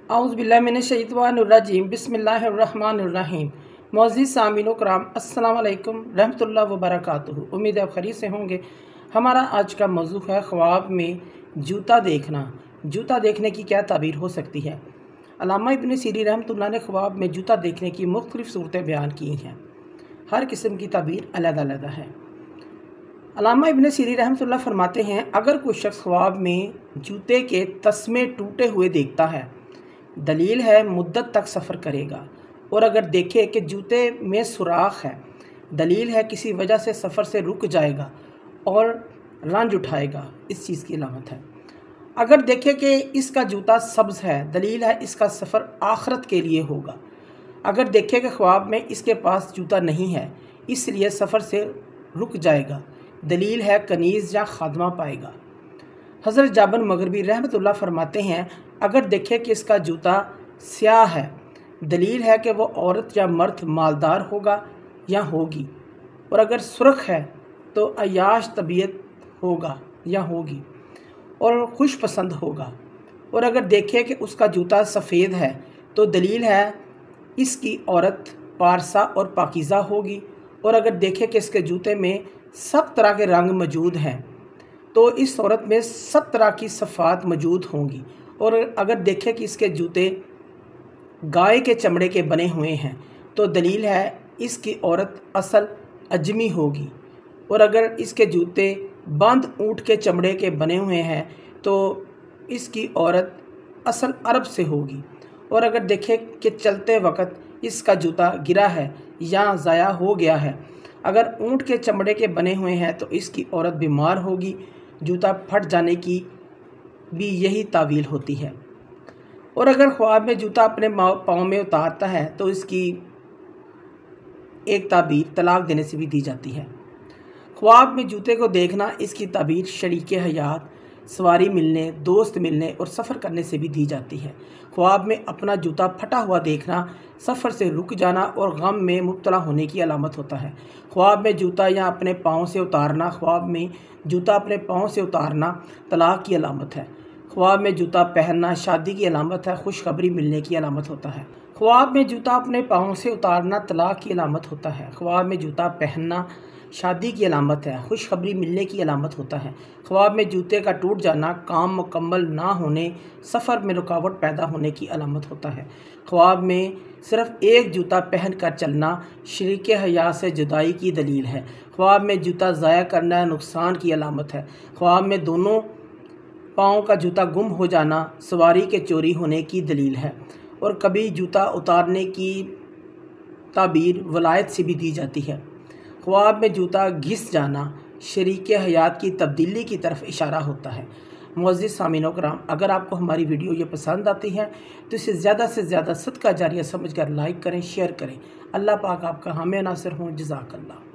औज़ुबिल्लाहिमिनश्शैतानिर्रजीम बिस्मिल्लाहिर्रहमानिर्रहीम। मुअज़्ज़िज़ सामीन कराम अस्सलाम वालेकुम रहमतुल्लाह व बरकातुहू। उम्मीद है आप खैरियत से होंगे। हमारा आज का मौज़ू है ख्वाब में जूता देखना। जूता देखने की क्या ताबीर हो सकती है। अल्लामा इब्न सीरी रहमतुल्लाह ने ख्वाब में जूता देखने की मुख्तलिफ़ सूरतें बयान की हैं। हर किस्म की ताबीर अलग-अलग है। अल्लामा इब्न सीरी रहमतुल्लाह फरमाते हैं, अगर कोई शख्स ख्वाब में जूते के तस्मे टूटे हुए देखता है, दलील है मुद्दत तक सफ़र करेगा। और अगर देखे कि जूते में सुराख है, दलील है किसी वजह से सफ़र से रुक जाएगा और रंज उठाएगा, इस चीज़ की अलामत है। अगर देखे कि इसका जूता सब्ज़ है, दलील है इसका सफ़र आखरत के लिए होगा। अगर देखे कि ख्वाब में इसके पास जूता नहीं है, इसलिए सफ़र से रुक जाएगा, दलील है कनीज़ या खादमा पाएगा। हज़रत जाबिर मग़रिबी रहमतुल्लाह फरमाते हैं, अगर देखे कि इसका जूता स्याह है, दलील है कि वो औरत या मर्द मालदार होगा या होगी। और अगर सुर्ख है तो अयाश तबीयत होगा या होगी और खुश पसंद होगा। और अगर देखे कि उसका जूता सफ़ेद है तो दलील है इसकी औरत पारसा और पाकीज़ा होगी। और अगर देखे कि इसके जूते में सब तरह के रंग मौजूद हैं तो इस औरत में सब तरह की सफ़ात मौजूद होंगी। और अगर देखे कि इसके जूते गाय के चमड़े के बने हुए हैं तो दलील है इसकी औरत असल अजमी होगी। और अगर इसके जूते बंद ऊँट के चमड़े के बने हुए हैं तो इसकी औरत असल अरब से होगी। और अगर देखे कि चलते वक्त इसका जूता गिरा है या ज़ाया हो गया है, अगर ऊँट के चमड़े के बने हुए हैं तो इसकी औरत बीमार होगी। जूता फट जाने की भी यही तावील होती है। और अगर ख्वाब में जूता अपने पाँव में उतारता है तो इसकी एक ताबीर तलाक देने से भी दी जाती है। ख्वाब में जूते को देखना, इसकी ताबीर शरीके हयात, सवारी मिलने, दोस्त मिलने और सफ़र करने से भी दी जाती है। ख्वाब में अपना जूता फटा हुआ देखना, सफ़र से रुक जाना और गम में मुब्तला होने की अलामत होता है। ख्वाब में जूता या अपने पाँव से उतारना, ख्वाब में जूता अपने पाँव से उतारना तलाक की अलामत है। ख्वाब में जूता पहनना शादी की अलामत है, खुशखबरी मिलने की अलामत होता है। ख्वाब में जूता अपने पाँव से उतारना तलाक की अलामत होता है। ख्वाब में जूता पहनना शादी की अलामत है, खुशखबरी मिलने की अलामत होता है। ख्वाब में जूते का टूट जाना काम मुकम्मल ना होने, सफ़र में रुकावट पैदा होने की अलामत होता है। ख्वाब में सिर्फ़ एक जूता पहन कर चलना शरीके हया से जुदाई की दलील है। ख्वाब में जूता ज़ाया करना नुकसान की अलामत है। ख्वाब में दोनों पाँव का जूता गुम हो जाना सवारी के चोरी होने की दलील है। और कभी जूता उतारने की ताबीर वलायत से भी दी जाती है। ख्वाब में जूता घिस जाना शरीके हयात की तब्दीली की तरफ इशारा होता है। मुअज़्ज़िज़ सामीन कराम, अगर आपको हमारी वीडियो ये पसंद आती है तो इसे ज़्यादा से ज़्यादा सदका जारिया समझकर लाइक करें, शेयर करें। अल्लाह पाक आपका हामी नासिर हों। जज़ाकल्लाह।